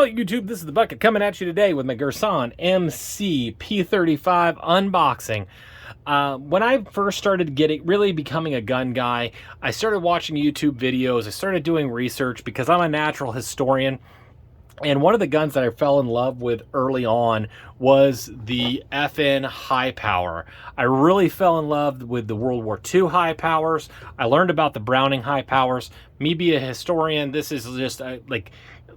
Hello YouTube, this is the Bucket coming at you today with my Girsan MC P-35 unboxing. When I first started really becoming a gun guy, I started watching YouTube videos, I started doing research because I'm a natural historian. And one of the guns that I fell in love with early on was the FN Hi-Power. I really fell in love with the World War II Hi-Powers. I learned about the Browning Hi-Powers. Me be a historian, this is just like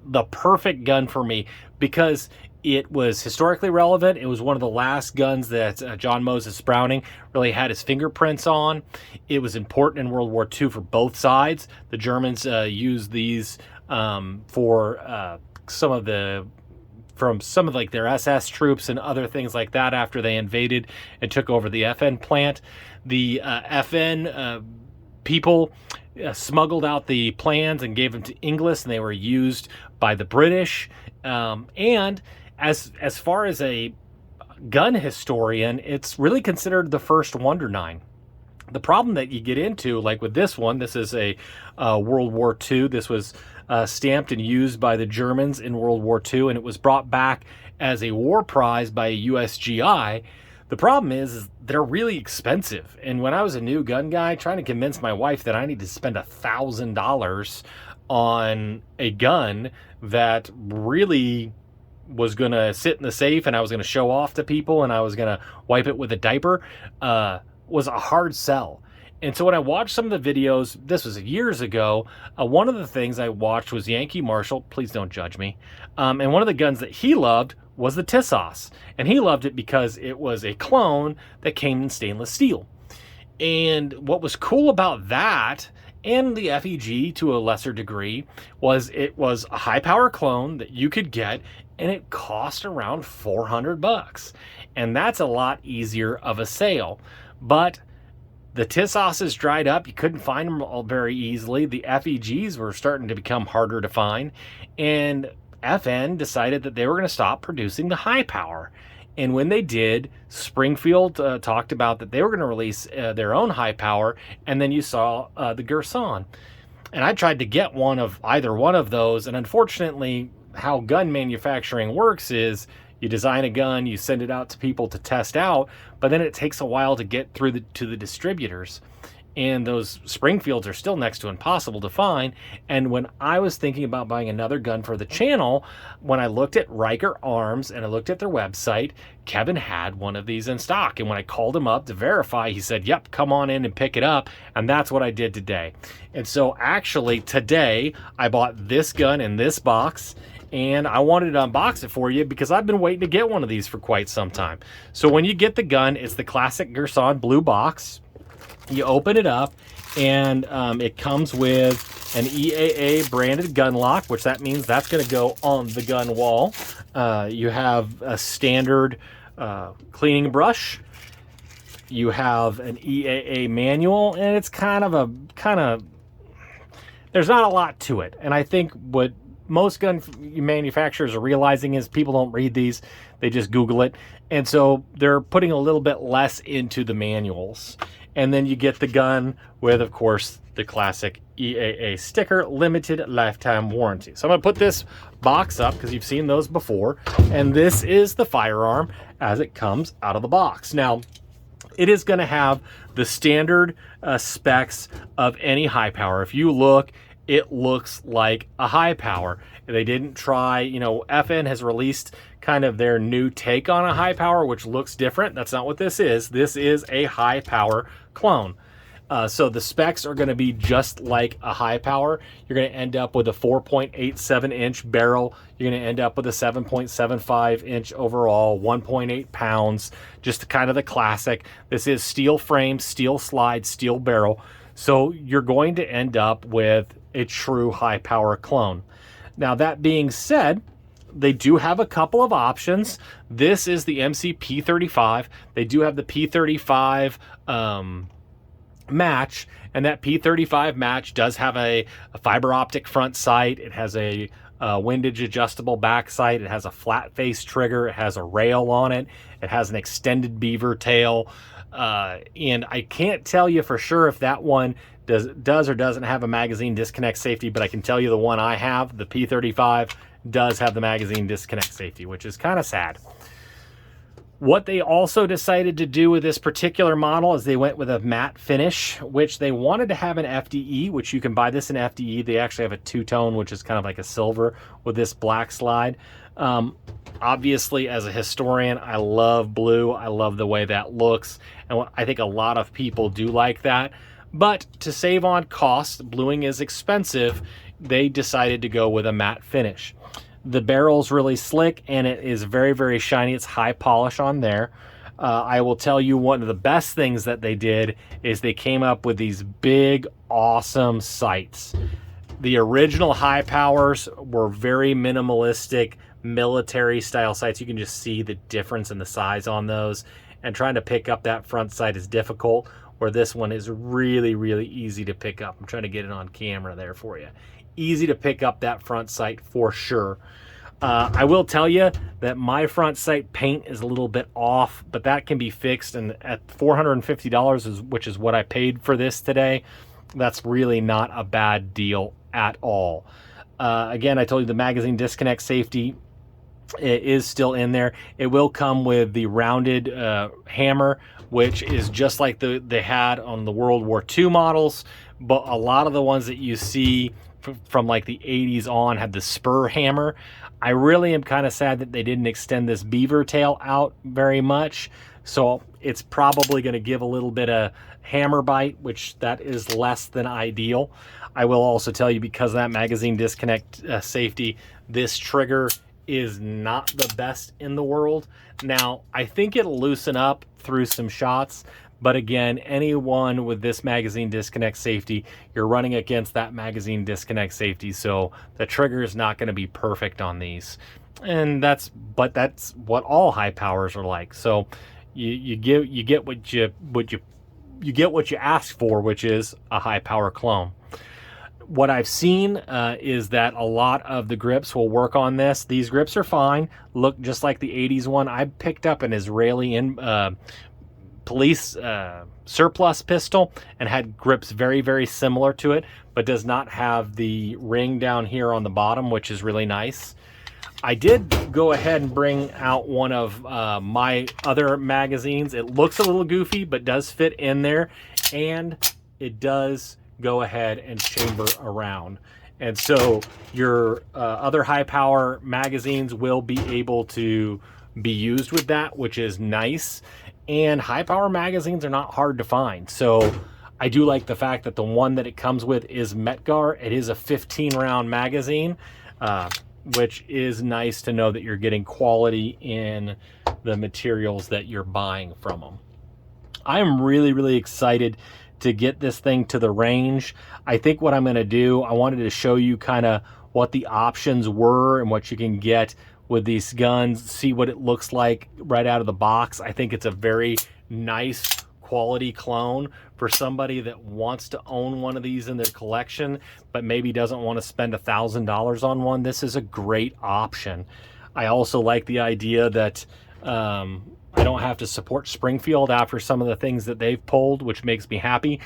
the perfect gun for me because it was historically relevant. It was one of the last guns that John Moses Browning really had his fingerprints on. It was important in World War II for both sides. The Germans used these for some of like their SS troops and other things like that after they invaded and took over the FN plant. The FN people smuggled out the plans and gave them to Inglis, and they were used by the British. And as far as a gun historian, it's really considered the first Wonder Nine. The problem that you get into, like with this one, this is a World War II. This was stamped and used by the Germans in World War II, and it was brought back as a war prize by a USGI. The problem is they're really expensive. And when I was a new gun guy, trying to convince my wife that I need to spend $1,000 on a gun that really was going to sit in the safe and I was going to show off to people and I was going to wipe it with a diaper, was a hard sell. And so when I watched some of the videos, this was years ago, one of the things I watched was Yankee Marshall, please don't judge me, and one of the guns that he loved was the Tissos. And he loved it because it was a clone that came in stainless steel. And what was cool about that, and the FEG to a lesser degree, was it was a high-power clone that you could get, and it cost around $400. And that's a lot easier of a sale. But the Tissos's dried up. You couldn't find them all very easily. The FEGs were starting to become harder to find. And FN decided that they were going to stop producing the high power. And when they did, Springfield talked about that they were going to release their own high power. And then you saw the Girsan. And I tried to get either one of those. And unfortunately, how gun manufacturing works is you design a gun, you send it out to people to test out, but then it takes a while to get through to the distributors. And those Springfields are still next to impossible to find. And when I was thinking about buying another gun for the channel, when I looked at Riker Arms and I looked at their website, Kevin had one of these in stock. And when I called him up to verify, he said, yep, come on in and pick it up. And that's what I did today. And so actually today I bought this gun in this box, and I wanted to unbox it for you because I've been waiting to get one of these for quite some time. So when you get the gun, it's the classic Girsan blue box. You open it up, and it comes with an EAA branded gun lock, which that means that's going to go on the gun wall. You have a standard cleaning brush. You have an EAA manual, and it's there's not a lot to it. And I think what most gun manufacturers are realizing is people don't read these, they just Google it. And so they're putting a little bit less into the manuals. And then you get the gun with, of course, the classic EAA sticker, limited lifetime warranty. So I'm going to put this box up because you've seen those before. And this is the firearm as it comes out of the box. Now, it is going to have the standard specs of any high power. If you look, it looks like a high power. They didn't try, FN has released kind of their new take on a high power, which looks different. That's not what this is. This is a high power clone. So the specs are going to be just like a high power. You're going to end up with a 4.87 inch barrel. You're going to end up with a 7.75 inch overall, 1.8 pounds, just kind of the classic. This is steel frame, steel slide, steel barrel. So you're going to end up with a true high power clone. Now, that being said, they do have a couple of options. This is the MC P-35. They do have the P-35 match, and that P-35 match does have a fiber optic front sight. It has a windage adjustable back sight. It has a flat face trigger. It has a rail on it. It has an extended beaver tail. And I can't tell you for sure if that one does or doesn't have a magazine disconnect safety, but I can tell you the one I have, the P-35, does have the magazine disconnect safety, which is kind of sad. What they also decided to do with this particular model is they went with a matte finish, which they wanted to have an FDE, which you can buy this in FDE. They actually have a two-tone, which is kind of like a silver with this black slide. Obviously, as a historian, I love blue. I love the way that looks, and I think a lot of people do like that. But to save on cost, bluing is expensive, they decided to go with a matte finish. The barrel's really slick, and it is very, very shiny. It's high polish on there. I will tell you, one of the best things that they did is they came up with these big, awesome sights. The original Hi-Powers were very minimalistic, military-style sights. You can just see the difference in the size on those, and trying to pick up that front sight is difficult, where this one is really, really easy to pick up. I'm trying to get it on camera there for you. Easy to pick up that front sight for sure. I will tell you that my front sight paint is a little bit off, but that can be fixed, and at $450, which is what I paid for this today, that's really not a bad deal at all. Again, I told you the magazine disconnect safety, it is still in there. It will come with the rounded hammer, which is just like they had on the World War II models, but a lot of the ones that you see from like the 80s on had the spur hammer. I really am kind of sad that they didn't extend this beaver tail out very much, so it's probably going to give a little bit of hammer bite, which that is less than ideal. I will also tell you, because of that magazine disconnect safety, this trigger is not the best in the world. Now, I think it'll loosen up through some shots, but again, anyone with this magazine disconnect safety, you're running against that magazine disconnect safety, so the trigger is not going to be perfect on these. And that's what all Hi-Powers are like. So you get what you ask for, which is a Hi-Power clone. What I've seen is that a lot of the grips will work on this. These grips are fine, look just like the 80s one. I picked up an Israeli police surplus pistol and had grips very, very similar to it, but does not have the ring down here on the bottom, which is really nice. I did go ahead and bring out one of my other magazines. It looks a little goofy, but does fit in there, and it does go ahead and chamber around. And so your other Hi-Power magazines will be able to be used with that, which is nice. And Hi-Power magazines are not hard to find. So I do like the fact that the one that it comes with is Metgar. It is a 15-round magazine, which is nice to know that you're getting quality in the materials that you're buying from them. I am really, really excited to get this thing to the range. I think what I'm going to do, I wanted to show you kind of what the options were and what you can get with these guns, see what it looks like right out of the box. I think it's a very nice quality clone for somebody that wants to own one of these in their collection, but maybe doesn't want to spend $1,000 on one. This is a great option. I also like the idea that I don't have to support Springfield after some of the things that they've pulled, which makes me happy,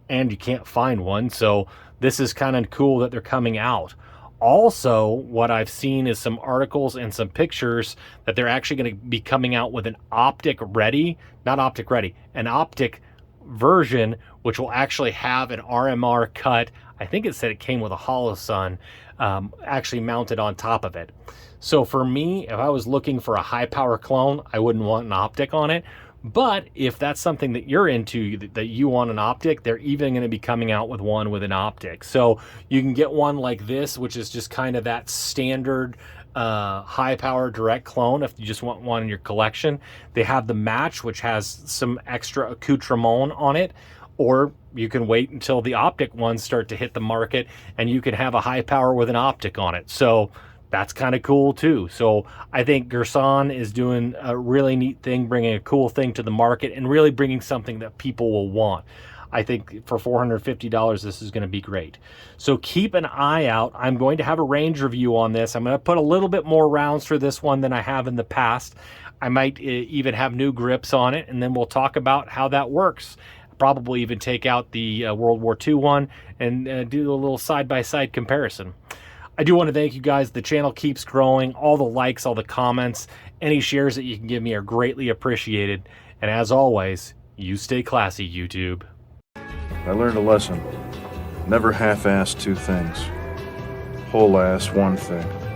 and you can't find one. So this is kind of cool that they're coming out. Also, what I've seen is some articles and some pictures that they're actually going to be coming out with an optic version, which will actually have an RMR cut. I think it said it came with a Holosun actually mounted on top of it. So for me, if I was looking for a Hi-Power clone, I wouldn't want an optic on it. But if that's something that you're into, that you want an optic, they're even going to be coming out with one with an optic. So you can get one like this, which is just kind of that standard Hi-Power direct clone if you just want one in your collection. They have the match, which has some extra accoutrement on it, or you can wait until the optic ones start to hit the market and you can have a Hi-Power with an optic on it. So that's kind of cool too. So I think Girsan is doing a really neat thing, bringing a cool thing to the market and really bringing something that people will want. I think for $450, this is going to be great. So keep an eye out. I'm going to have a range review on this. I'm going to put a little bit more rounds for this one than I have in the past. I might even have new grips on it, and then we'll talk about how that works. Probably even take out the World War II one and do a little side-by-side comparison. I do want to thank you guys. The channel keeps growing. All the likes, all the comments, any shares that you can give me are greatly appreciated. And as always, you stay classy, YouTube. I learned a lesson. Never half-ass two things. Whole-ass one thing.